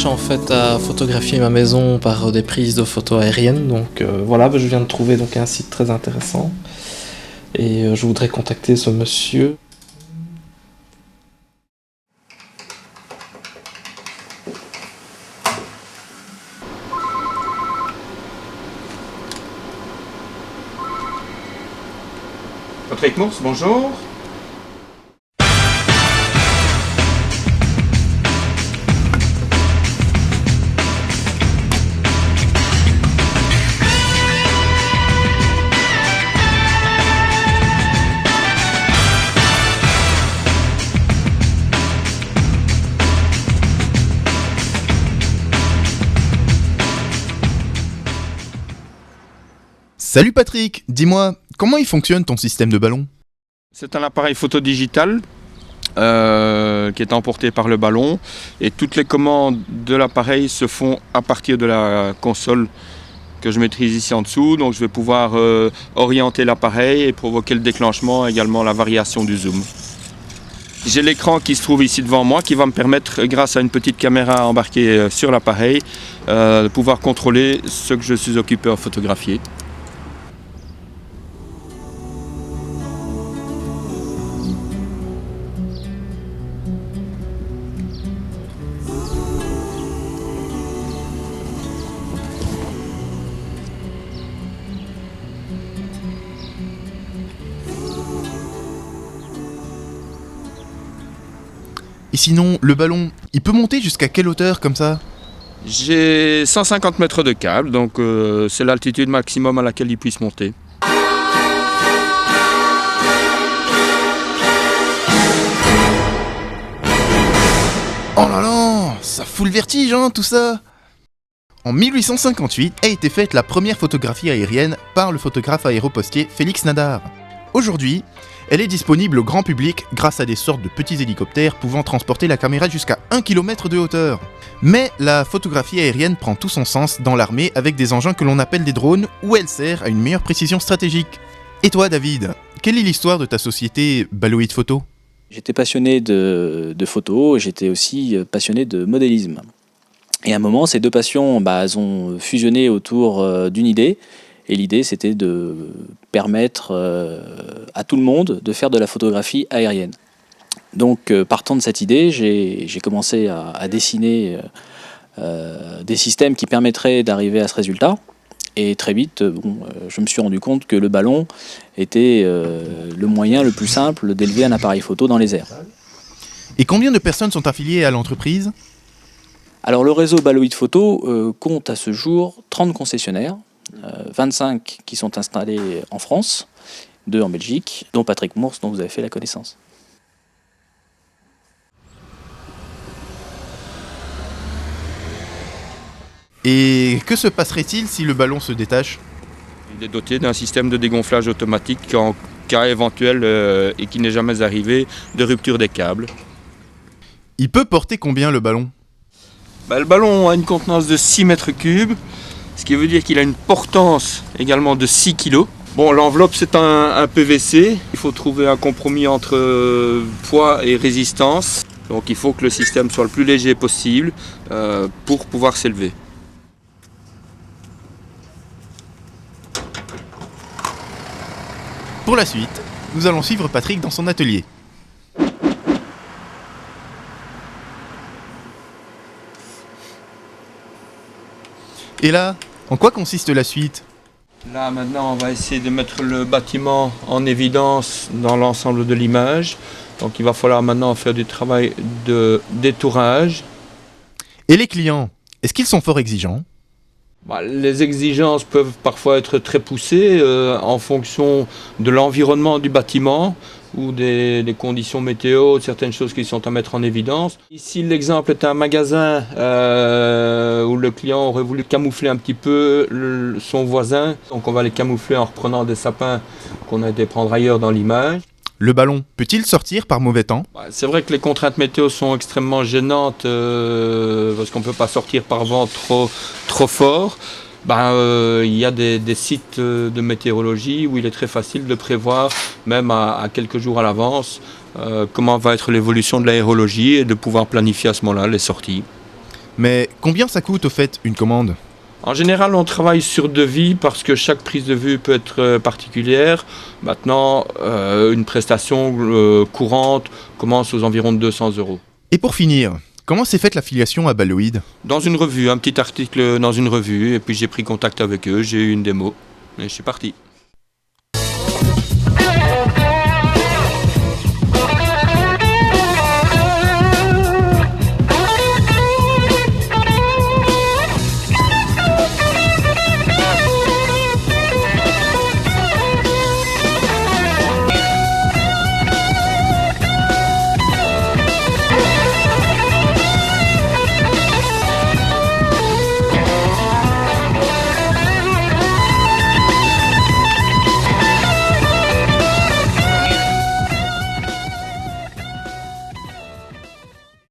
cherche en fait à photographier ma maison par des prises de photos aériennes. Donc voilà, je viens de trouver donc un site très intéressant. Et je voudrais contacter ce monsieur. Patrick Mours, bonjour. Salut Patrick, dis-moi, comment il fonctionne ton système de ballon ? C'est un appareil photo digital qui est emporté par le ballon et toutes les commandes de l'appareil se font à partir de la console que je maîtrise ici en dessous. Donc je vais pouvoir orienter l'appareil et provoquer le déclenchement, également la variation du zoom. J'ai l'écran qui se trouve ici devant moi qui va me permettre, grâce à une petite caméra embarquée sur l'appareil, de pouvoir contrôler ce que je suis occupé à photographier. Et sinon, le ballon, il peut monter jusqu'à quelle hauteur comme ça ? J'ai 150 mètres de câble, donc c'est l'altitude maximum à laquelle il puisse monter. Oh là là, ça fout le vertige hein, tout ça ! En 1858 a été faite la première photographie aérienne par le photographe aéropostier Félix Nadar. Aujourd'hui, elle est disponible au grand public grâce à des sortes de petits hélicoptères pouvant transporter la caméra jusqu'à 1 km de hauteur. Mais la photographie aérienne prend tout son sens dans l'armée avec des engins que l'on appelle des drones où elle sert à une meilleure précision stratégique. Et toi David, quelle est l'histoire de ta société Baloïd Photo ? J'étais passionné de photo, j'étais aussi passionné de modélisme. Et à un moment, ces deux passions elles ont fusionné autour d'une idée. Et l'idée, c'était de permettre à tout le monde de faire de la photographie aérienne. Donc, partant de cette idée, j'ai commencé à dessiner des systèmes qui permettraient d'arriver à ce résultat. Et très vite, je me suis rendu compte que le ballon était le moyen le plus simple d'élever un appareil photo dans les airs. Et combien de personnes sont affiliées à l'entreprise ? Alors, le réseau Baloïd Photo compte à ce jour 30 concessionnaires. 25 qui sont installés en France, 2 en Belgique, dont Patrick Mours, dont vous avez fait la connaissance. Et que se passerait-il si le ballon se détache ? Il est doté d'un système de dégonflage automatique en cas éventuel et qui n'est jamais arrivé de rupture des câbles. Il peut porter combien le ballon ? Le ballon a une contenance de 6 mètres cubes, ce qui veut dire qu'il a une portance également de 6 kg. Bon, l'enveloppe c'est un PVC, il faut trouver un compromis entre poids et résistance. Donc il faut que le système soit le plus léger possible pour pouvoir s'élever. Pour la suite, nous allons suivre Patrick dans son atelier. Et là, en quoi consiste la suite ? Là maintenant on va essayer de mettre le bâtiment en évidence dans l'ensemble de l'image. Donc il va falloir maintenant faire du travail de détourage. Et les clients, est-ce qu'ils sont fort exigeants ? Les exigences peuvent parfois être très poussées en fonction de l'environnement du bâtiment ou des conditions météo, certaines choses qui sont à mettre en évidence. Ici l'exemple est un magasin où le client aurait voulu camoufler un petit peu son voisin. Donc on va les camoufler en reprenant des sapins qu'on a été prendre ailleurs dans l'image. Le ballon peut-il sortir par mauvais temps ? C'est vrai que les contraintes météo sont extrêmement gênantes parce qu'on ne peut pas sortir par vent trop fort. Il y a des sites de météorologie où il est très facile de prévoir, même à quelques jours à l'avance, comment va être l'évolution de l'aérologie et de pouvoir planifier à ce moment-là les sorties. Mais combien ça coûte au fait une commande ? En général, on travaille sur devis parce que chaque prise de vue peut être particulière. Maintenant, une prestation courante commence aux environs de 200 €. Et pour finir, comment s'est faite l'affiliation à Balloid ? Dans une revue, un petit article dans une revue, et puis j'ai pris contact avec eux, j'ai eu une démo, et je suis parti.